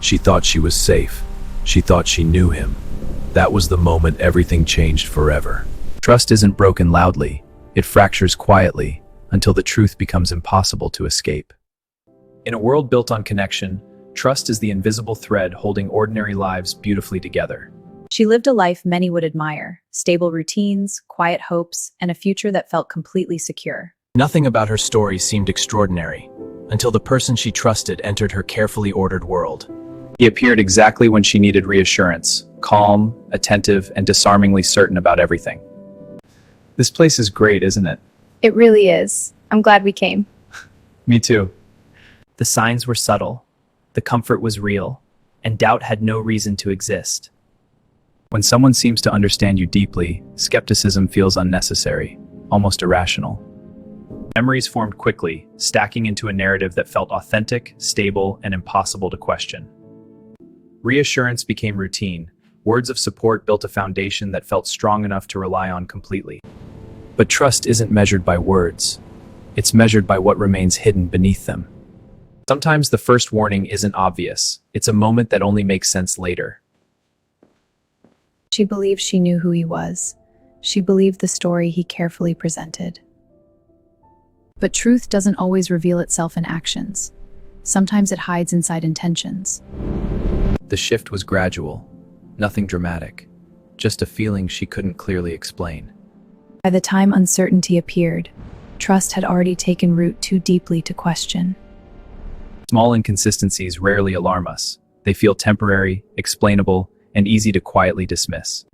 She thought she was safe. She thought she knew him. That was the moment everything changed forever. Trust isn't broken loudly. It fractures quietly until the truth becomes impossible to escape. In a world built on connection, trust is the invisible thread holding ordinary lives beautifully together. She lived a life many would admire, stable routines, quiet hopes, and a future that felt completely secure. Nothing about her story seemed extraordinary until the person she trusted entered her carefully ordered world. He appeared exactly when she needed reassurance, calm, attentive, and disarmingly certain about everything. This place is great, isn't it? It really is. I'm glad we came. Me too. The signs were subtle, the comfort was real, and doubt had no reason to exist. When someone seems to understand you deeply, skepticism feels unnecessary, almost irrational. Memories formed quickly, stacking into a narrative that felt authentic, stable, and impossible to question. Reassurance became routine. Words of support built a foundation that felt strong enough to rely on completely. But trust isn't measured by words. It's measured by what remains hidden beneath them. Sometimes the first warning isn't obvious. It's a moment that only makes sense later. She believed she knew who he was. She believed the story he carefully presented. But truth doesn't always reveal itself in actions. Sometimes it hides inside intentions. The shift was gradual, nothing dramatic, just a feeling she couldn't clearly explain. By the time uncertainty appeared, trust had already taken root too deeply to question. Small inconsistencies rarely alarm us. They feel temporary, explainable, and easy to quietly dismiss.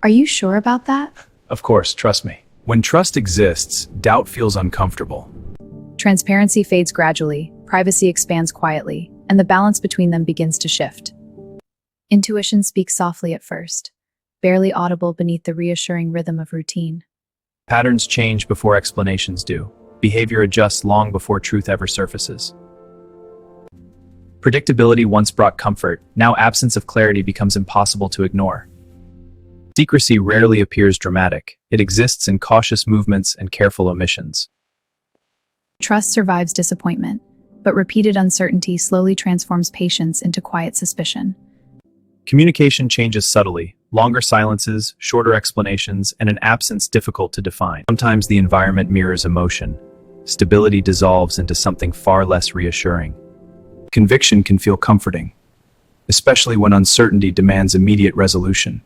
Are you sure about that? Of course, trust me. When trust exists, doubt feels uncomfortable. Transparency fades gradually, privacy expands quietly, and the balance between them begins to shift. Intuition speaks softly at first, barely audible beneath the reassuring rhythm of routine. Patterns change before explanations do. Behavior adjusts long before truth ever surfaces. Predictability once brought comfort, now absence of clarity becomes impossible to ignore. Secrecy rarely appears dramatic. It exists in cautious movements and careful omissions. Trust survives disappointment, but repeated uncertainty slowly transforms patience into quiet suspicion. Communication changes subtly, longer silences, shorter explanations, and an absence difficult to define. Sometimes the environment mirrors emotion. Stability dissolves into something far less reassuring. Conviction can feel comforting, especially when uncertainty demands immediate resolution.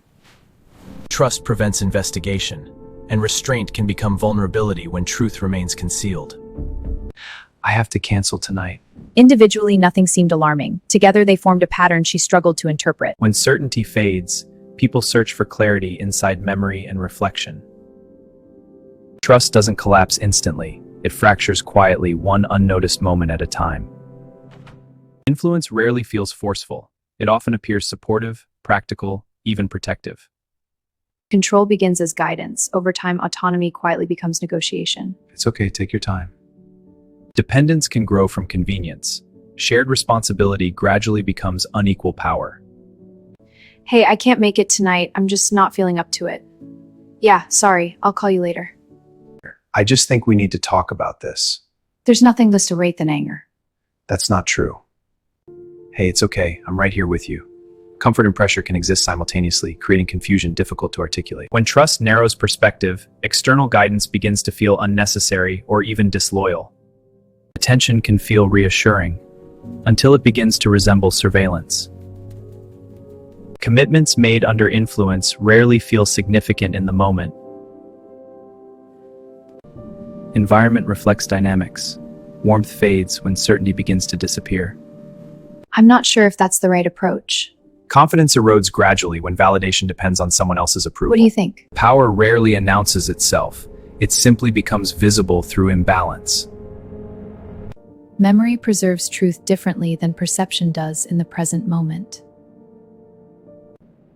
Trust prevents investigation, and restraint can become vulnerability when truth remains concealed. I have to cancel tonight. Individually, nothing seemed alarming. Together, they formed a pattern she struggled to interpret. When certainty fades, people search for clarity inside memory and reflection. Trust doesn't collapse instantly. It fractures quietly, one unnoticed moment at a time. Influence rarely feels forceful. It often appears supportive, practical, even protective. Control begins as guidance. Over time, autonomy quietly becomes negotiation. It's okay, take your time. Dependence can grow from convenience. Shared responsibility gradually becomes unequal power. Hey, I can't make it tonight. I'm just not feeling up to it. Yeah, sorry. I'll call you later. I just think we need to talk about this. There's nothing less irate than anger. That's not true. Hey, it's okay. I'm right here with you. Comfort and pressure can exist simultaneously, creating confusion difficult to articulate. When trust narrows perspective, external guidance begins to feel unnecessary or even disloyal. Attention can feel reassuring, until it begins to resemble surveillance. Commitments made under influence rarely feel significant in the moment. Environment reflects dynamics. Warmth fades when certainty begins to disappear. I'm not sure if that's the right approach. Confidence erodes gradually when validation depends on someone else's approval. What do you think? Power rarely announces itself. It simply becomes visible through imbalance. Memory preserves truth differently than perception does in the present moment.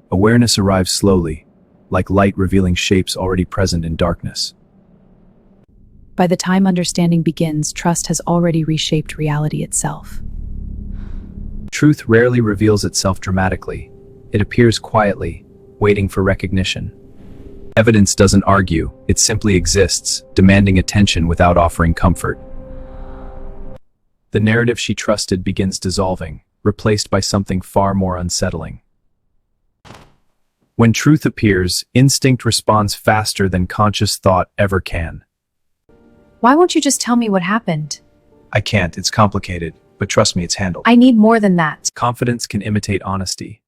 Awareness arrives slowly, like light revealing shapes already present in darkness. By the time understanding begins, trust has already reshaped reality itself. Truth rarely reveals itself dramatically. It appears quietly, waiting for recognition. Evidence doesn't argue, it simply exists, demanding attention without offering comfort. The narrative she trusted begins dissolving, replaced by something far more unsettling. When truth appears, instinct responds faster than conscious thought ever can. Why won't you just tell me what happened? I can't, it's complicated, but trust me, it's handled. I need more than that. Confidence can imitate honesty,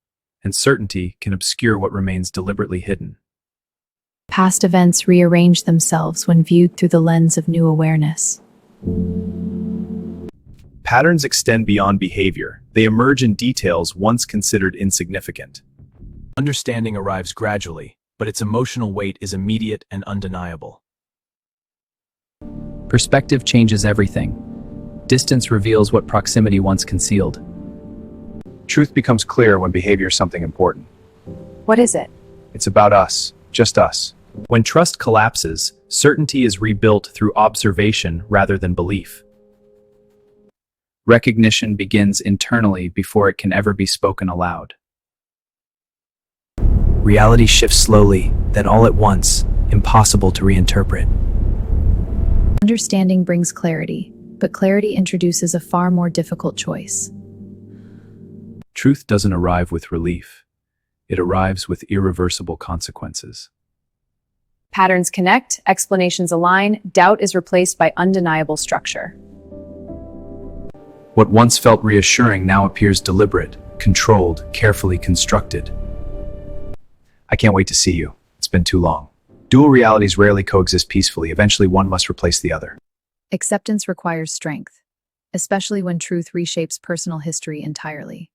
and certainty can obscure what remains deliberately hidden. Past events rearrange themselves when viewed through the lens of new awareness. Patterns extend beyond behavior. They emerge in details once considered insignificant. Understanding arrives gradually, but its emotional weight is immediate and undeniable. Perspective changes everything. Distance reveals what proximity once concealed. Truth becomes clear when behavior is something important. What is it? It's about us, just us. When trust collapses, certainty is rebuilt through observation rather than belief. Recognition begins internally before it can ever be spoken aloud. Reality shifts slowly, then all at once, impossible to reinterpret. Understanding brings clarity, but clarity introduces a far more difficult choice. Truth doesn't arrive with relief. It arrives with irreversible consequences. Patterns connect, explanations align, doubt is replaced by undeniable structure. What once felt reassuring now appears deliberate, controlled, carefully constructed. I can't wait to see you. It's been too long. Dual realities rarely coexist peacefully. Eventually, one must replace the other. Acceptance requires strength, especially when truth reshapes personal history entirely.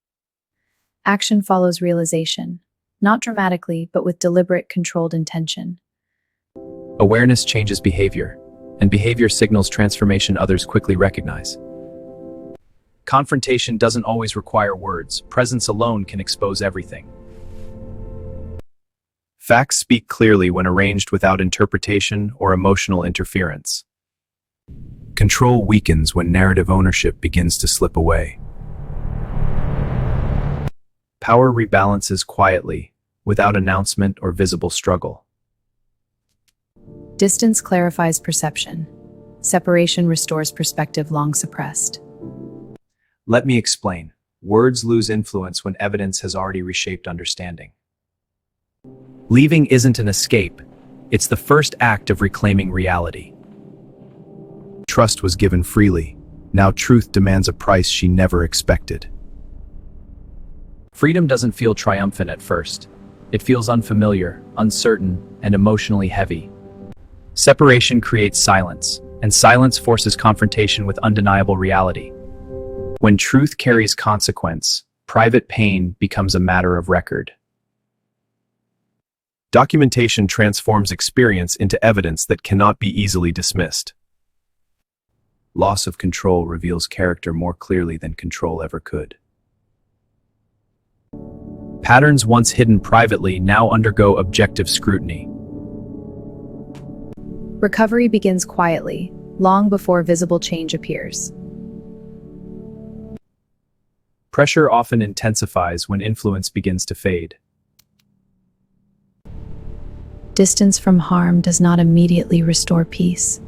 Action follows realization, not dramatically, but with deliberate, controlled intention. Awareness changes behavior, and behavior signals transformation others quickly recognize. Confrontation doesn't always require words. Presence alone can expose everything. Facts speak clearly when arranged without interpretation or emotional interference. Control weakens when narrative ownership begins to slip away. Power rebalances quietly, without announcement or visible struggle. Distance clarifies perception. Separation restores perspective long suppressed. Let me explain. Words lose influence when evidence has already reshaped understanding. Leaving isn't an escape. It's the first act of reclaiming reality. Trust was given freely. Now truth demands a price she never expected. Freedom doesn't feel triumphant at first. It feels unfamiliar, uncertain, and emotionally heavy. Separation creates silence, and silence forces confrontation with undeniable reality. When truth carries consequence, private pain becomes a matter of record. Documentation transforms experience into evidence that cannot be easily dismissed. Loss of control reveals character more clearly than control ever could. Patterns once hidden privately now undergo objective scrutiny. Recovery begins quietly, long before visible change appears. Pressure often intensifies when influence begins to fade. Distance from harm does not immediately restore peace.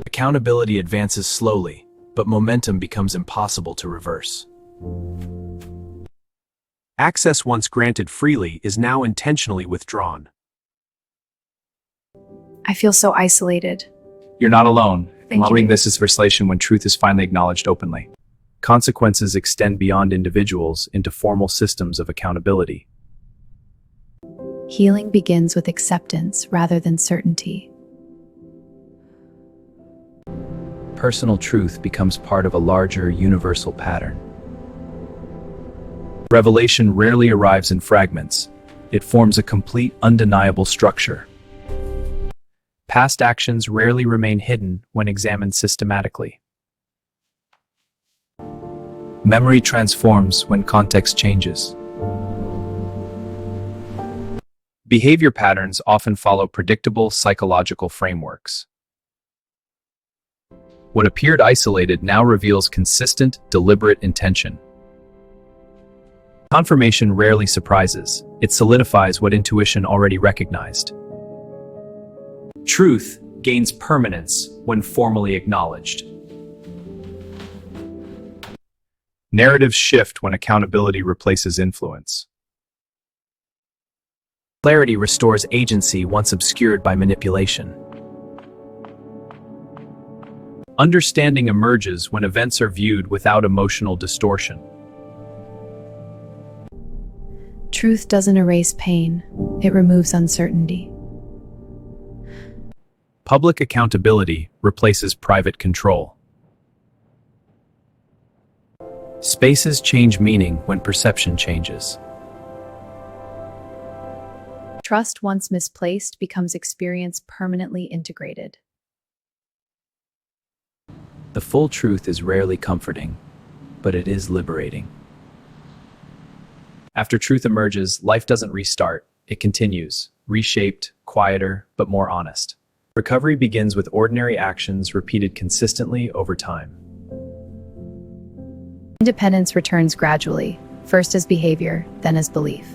Accountability advances slowly, but momentum becomes impossible to reverse. Access once granted freely is now intentionally withdrawn. I feel so isolated. You're not alone. Thank you. Allowing this is frustration when truth is finally acknowledged openly. Consequences extend beyond individuals into formal systems of accountability. Healing begins with acceptance rather than certainty. Personal truth becomes part of a larger, universal pattern. Revelation rarely arrives in fragments. It forms a complete, undeniable structure. Past actions rarely remain hidden when examined systematically. Memory transforms when context changes. Behavior patterns often follow predictable psychological frameworks. What appeared isolated now reveals consistent, deliberate intention. Confirmation rarely surprises. It solidifies what intuition already recognized. Truth gains permanence when formally acknowledged. Narratives shift when accountability replaces influence. Clarity restores agency once obscured by manipulation. Understanding emerges when events are viewed without emotional distortion. Truth doesn't erase pain, it removes uncertainty. Public accountability replaces private control. Spaces change meaning when perception changes. Trust once misplaced becomes experience permanently integrated. The full truth is rarely comforting, but it is liberating. After truth emerges, life doesn't restart. It continues, reshaped, quieter, but more honest. Recovery begins with ordinary actions repeated consistently over time. Independence returns gradually, first as behavior, then as belief.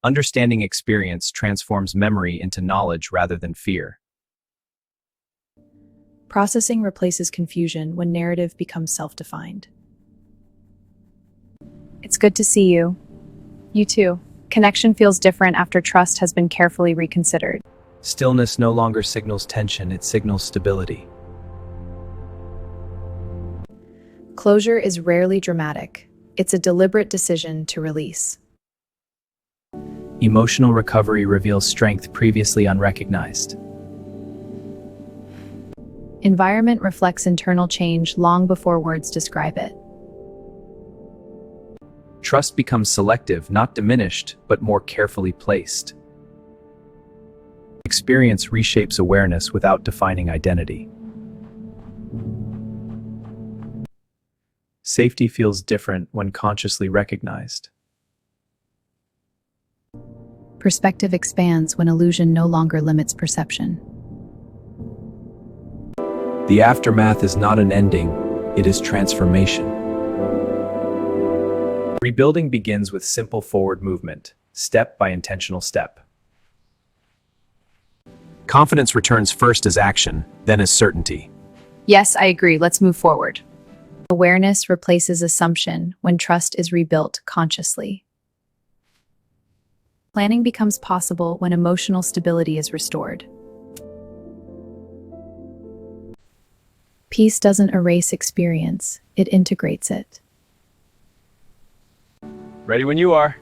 Understanding experience transforms memory into knowledge rather than fear. Processing replaces confusion when narrative becomes self-defined. It's good to see you. You too. Connection feels different after trust has been carefully reconsidered. Stillness no longer signals tension, it signals stability. Closure is rarely dramatic. It's a deliberate decision to release. Emotional recovery reveals strength previously unrecognized. Environment reflects internal change long before words describe it. Trust becomes selective, not diminished, but more carefully placed. Experience reshapes awareness without defining identity. Safety feels different when consciously recognized. Perspective expands when illusion no longer limits perception. The aftermath is not an ending, it is transformation. Rebuilding begins with simple forward movement, step by intentional step. Confidence returns first as action, then as certainty. Yes, I agree. Let's move forward. Awareness replaces assumption when trust is rebuilt consciously. Planning becomes possible when emotional stability is restored. Peace doesn't erase experience, it integrates it. Ready when you are.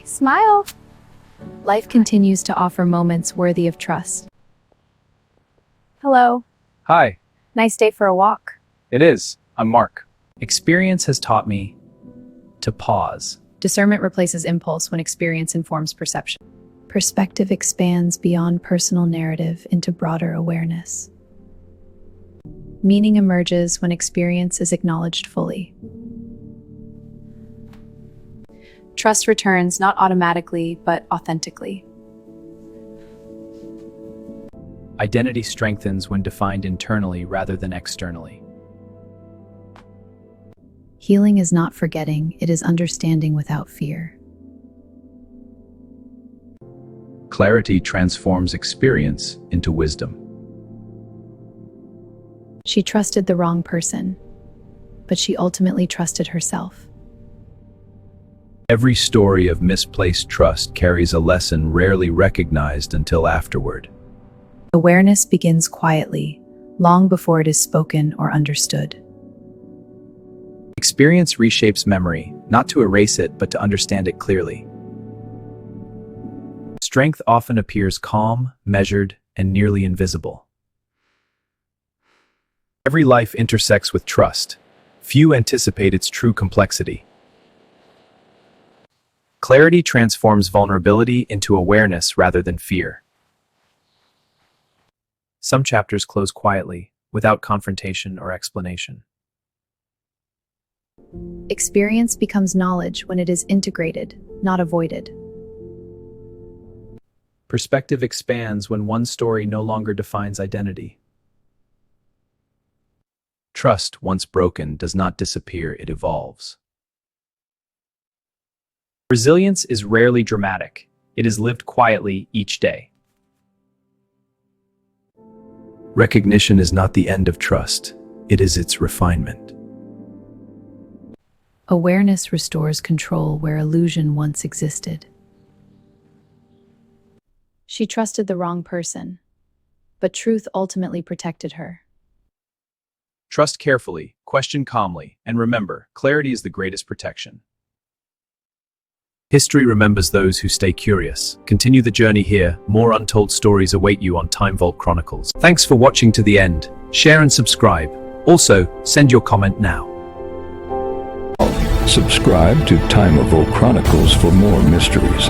Smile. Life continues to offer moments worthy of trust. Hello. Hi, Nice day for a walk. it is. I'm Mark. Experience has taught me to pause. Discernment replaces impulse when experience informs perception. Perspective expands beyond personal narrative into broader awareness. Meaning emerges when experience is acknowledged fully. Trust returns not automatically, but authentically. Identity strengthens when defined internally rather than externally. Healing is not forgetting, it is understanding without fear. Clarity transforms experience into wisdom. She trusted the wrong person, but she ultimately trusted herself. Every story of misplaced trust carries a lesson rarely recognized until afterward. Awareness begins quietly, long before it is spoken or understood. Experience reshapes memory, not to erase it, but to understand it clearly. Strength often appears calm, measured, and nearly invisible. Every life intersects with trust. Few anticipate its true complexity. Clarity transforms vulnerability into awareness rather than fear. Some chapters close quietly, without confrontation or explanation. Experience becomes knowledge when it is integrated, not avoided. Perspective expands when one story no longer defines identity. Trust, once broken, does not disappear, it evolves. Resilience is rarely dramatic. It is lived quietly each day. Recognition is not the end of trust, it is its refinement. Awareness restores control where illusion once existed. She trusted the wrong person, but truth ultimately protected her. Trust carefully, question calmly, and remember, clarity is the greatest protection. History remembers those who stay curious. Continue the journey here. More untold stories await you on Time Vault Chronicles. Thanks for watching to the end. Share and subscribe. Also, send your comment now. Subscribe to Time Vault Chronicles for more mysteries.